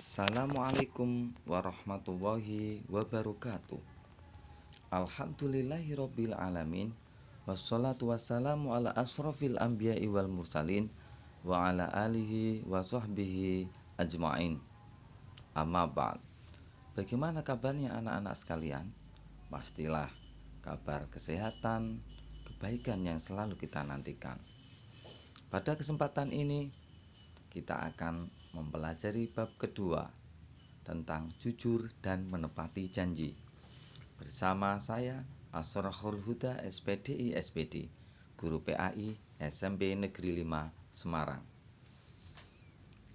Assalamualaikum warahmatullahi wabarakatuh. Alhamdulillahirabbil alamin. Wassalatu wassalamu ala asrofil anbiya'i wal mursalin wa ala alihi wa sahbihi ajma'in. Amma ba'd. Bagaimana kabarnya anak-anak sekalian? Pastilah kabar kesehatan, kebaikan yang selalu kita nantikan. Pada kesempatan ini kita akan mempelajari bab kedua tentang jujur dan menepati janji bersama saya Asrorul Huda SPDI SPD, guru PAI SMP Negeri 5 Semarang.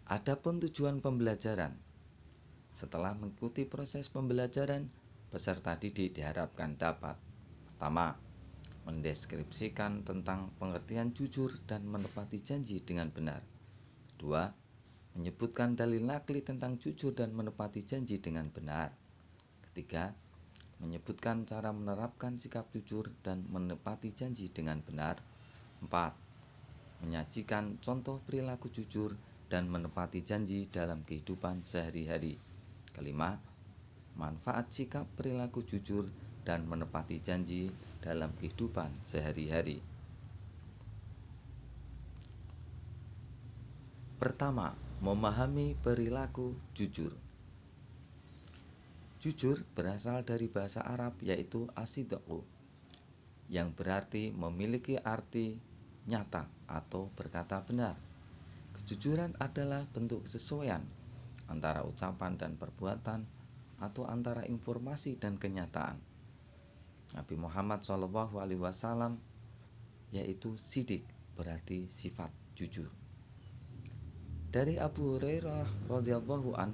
Adapun tujuan pembelajaran, setelah mengikuti proses pembelajaran, peserta didik diharapkan dapat: pertama, mendeskripsikan tentang pengertian jujur dan menepati janji dengan benar. Kedua, menyebutkan dalil nakli tentang jujur dan menepati janji dengan benar. Ketiga, menyebutkan cara menerapkan sikap jujur dan menepati janji dengan benar. Empat, menyajikan contoh perilaku jujur dan menepati janji dalam kehidupan sehari-hari. Kelima, manfaat sikap perilaku jujur dan menepati janji dalam kehidupan sehari-hari. Pertama, memahami perilaku jujur. Jujur berasal dari bahasa Arab yaitu as-sidqu, yang berarti memiliki arti nyata atau berkata benar. Kejujuran adalah bentuk kesesuaian antara ucapan dan perbuatan atau antara informasi dan kenyataan. Nabi Muhammad SAW yaitu sidik, berarti sifat jujur. Dari Abu Hurairah radhiyallahu an,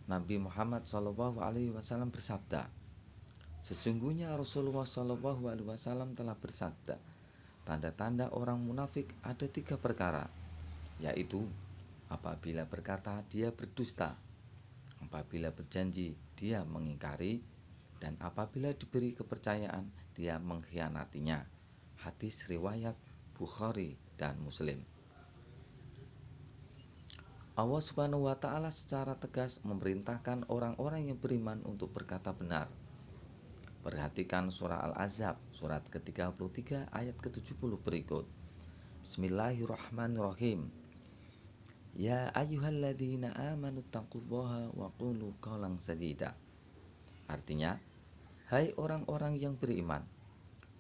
Nabi Muhammad SAW bersabda, sesungguhnya Rasulullah SAW telah bersabda, tanda-tanda orang munafik ada 3 perkara, yaitu apabila berkata dia berdusta, apabila berjanji dia mengingkari, dan apabila diberi kepercayaan dia mengkhianatinya. Hadis riwayat Bukhari dan Muslim. Allah Subhanahu wa ta'ala secara tegas memerintahkan orang-orang yang beriman untuk berkata benar. Perhatikan surah Al-Ahzab surat ke-33 ayat ke-70 berikut. Bismillahirrahmanirrahim. Ya ayyuhalladzina amanu taqullaha wa qulu qawlan sadida. Artinya, hai orang-orang yang beriman,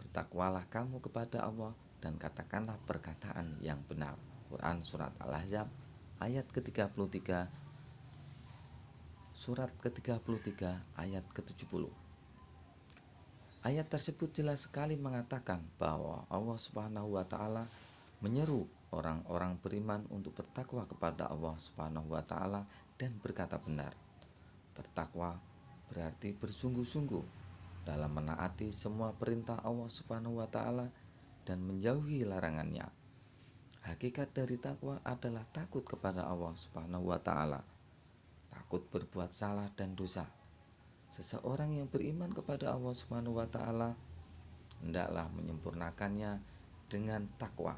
bertakwalah kamu kepada Allah dan katakanlah perkataan yang benar. Quran surat Al-Ahzab ayat ke-33, surat ke-33 ayat ke-70. Ayat tersebut jelas sekali mengatakan bahwa Allah Subhanahu wa ta'ala menyeru orang-orang beriman untuk bertakwa kepada Allah Subhanahu wa ta'ala dan berkata benar. Bertakwa berarti bersungguh-sungguh dalam menaati semua perintah Allah Subhanahu wa ta'ala dan menjauhi larangannya. Hakikat dari takwa adalah takut kepada Allah Subhanahu wa ta'ala, takut berbuat salah dan dosa. Seseorang yang beriman kepada Allah Subhanahu wa ta'ala hendaklah menyempurnakannya dengan takwa.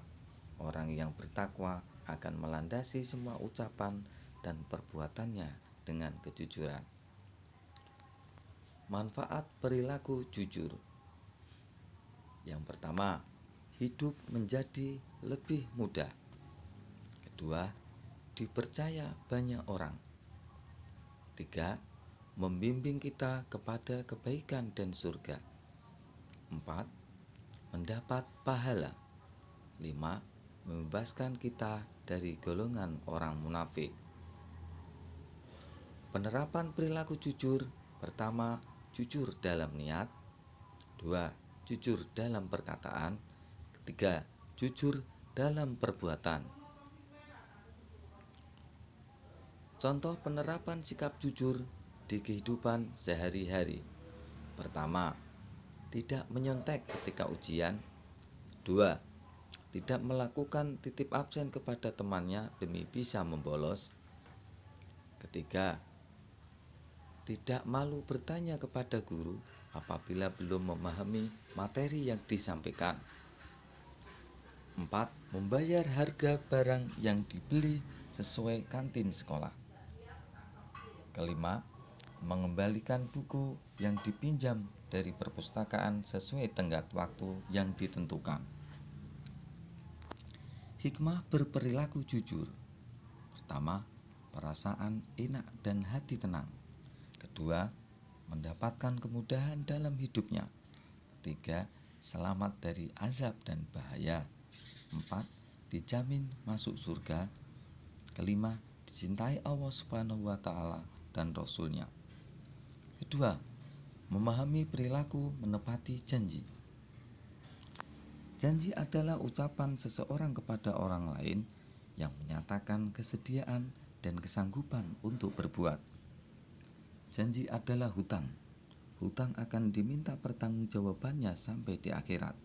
Orang yang bertakwa akan melandasi semua ucapan dan perbuatannya dengan kejujuran. Manfaat perilaku jujur. Yang pertama, hidup menjadi lebih mudah. Kedua, dipercaya banyak orang. Tiga, membimbing kita kepada kebaikan dan surga. 4, mendapat pahala. 5, membebaskan kita dari golongan orang munafik. Penerapan perilaku jujur. Pertama, jujur dalam niat. 2, jujur dalam perkataan. Ketiga, jujur dalam perbuatan. Contoh penerapan sikap jujur di kehidupan sehari-hari. Pertama, tidak menyontek ketika ujian. 2, tidak melakukan titip absen kepada temannya demi bisa membolos. Ketiga, tidak malu bertanya kepada guru apabila belum memahami materi yang disampaikan. 4. Membayar harga barang yang dibeli sesuai kantin sekolah. Kelima, mengembalikan buku yang dipinjam dari perpustakaan sesuai tenggat waktu yang ditentukan. Hikmah berperilaku jujur. Pertama, perasaan enak dan hati tenang. Kedua, mendapatkan kemudahan dalam hidupnya. Ketiga, selamat dari azab dan bahaya. 4. Dijamin masuk surga. Kelima, dicintai Allah Subhanahu wa Ta'ala dan Rasul-Nya. Kedua, memahami perilaku menepati janji. Janji adalah ucapan seseorang kepada orang lain yang menyatakan kesediaan dan kesanggupan untuk berbuat. Janji adalah hutang. Hutang akan diminta pertanggungjawabannya sampai di akhirat.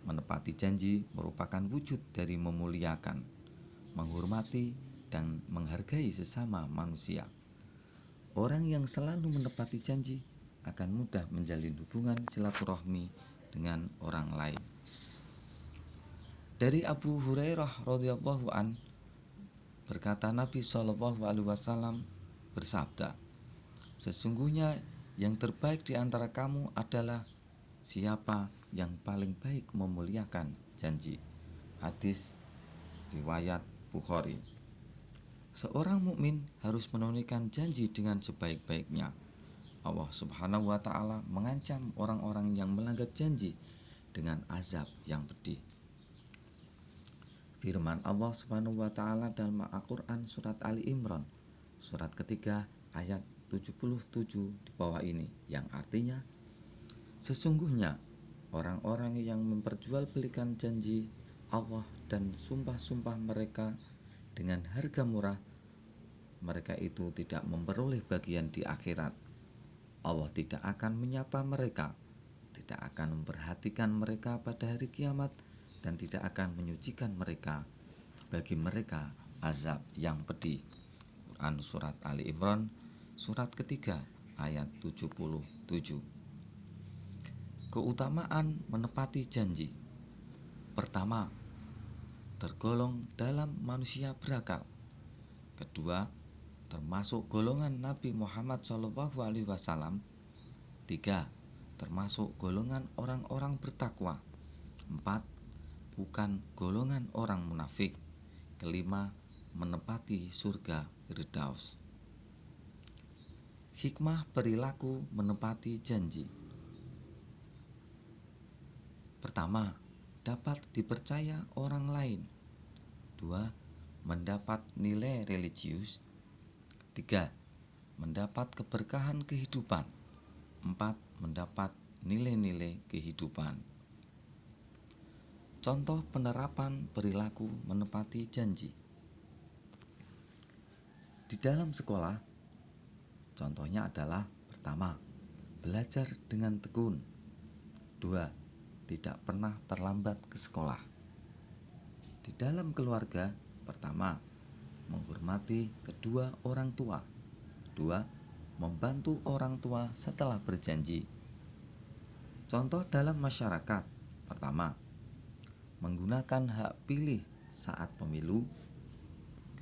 Menepati janji merupakan wujud dari memuliakan, menghormati, dan menghargai sesama manusia. Orang yang selalu menepati janji akan mudah menjalin hubungan silaturahmi dengan orang lain. Dari Abu Hurairah radhiyallahu an, berkata Nabi SAW bersabda, sesungguhnya yang terbaik di antara kamu adalah siapa yang paling baik memuliakan janji. Hadis riwayat Bukhari. Seorang mukmin harus menunaikan janji dengan sebaik-baiknya. Allah Subhanahu wa Ta'ala mengancam orang-orang yang melanggar janji dengan azab yang pedih. Firman Allah Subhanahu wa Ta'ala dalam Al-Quran surat Ali Imran, surat ketiga ayat 77 di bawah ini, yang artinya, sesungguhnya orang-orang yang memperjualbelikan janji Allah dan sumpah-sumpah mereka dengan harga murah, mereka itu tidak memperoleh bagian di akhirat. Allah tidak akan menyapa mereka, tidak akan memperhatikan mereka pada hari kiamat, dan tidak akan menyucikan mereka. Bagi mereka azab yang pedih. Quran surat Ali Imran surat ketiga ayat 77. Keutamaan menepati janji. Pertama, tergolong dalam manusia berakal. Kedua, termasuk golongan Nabi Muhammad SAW. Tiga, termasuk golongan orang-orang bertakwa. 4. Bukan golongan orang munafik. Kelima, menepati surga Firdaus. Hikmah perilaku menepati janji. Pertama, dapat dipercaya orang lain. 2. Mendapat nilai religius. 3. Mendapat keberkahan kehidupan. 4. Mendapat nilai-nilai kehidupan. Contoh penerapan perilaku menepati janji. Di dalam sekolah, contohnya adalah pertama, belajar dengan tekun. 2. Tidak pernah terlambat ke sekolah. Di dalam keluarga, pertama, menghormati kedua orang tua. 2. Membantu orang tua setelah berjanji. Contoh dalam masyarakat, pertama, menggunakan hak pilih saat pemilu.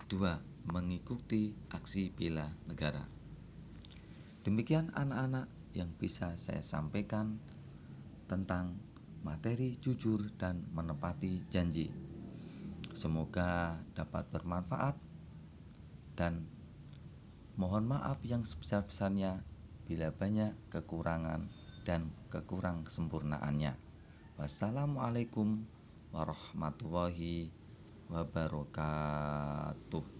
Kedua, mengikuti aksi bela negara. Demikian anak-anak yang bisa saya sampaikan tentang materi jujur dan menepati janji. Semoga dapat bermanfaat, dan mohon maaf yang sebesar-besarnya bila banyak kekurangan dan kekurang sempurnaannya. Wassalamualaikum warahmatullahi wabarakatuh.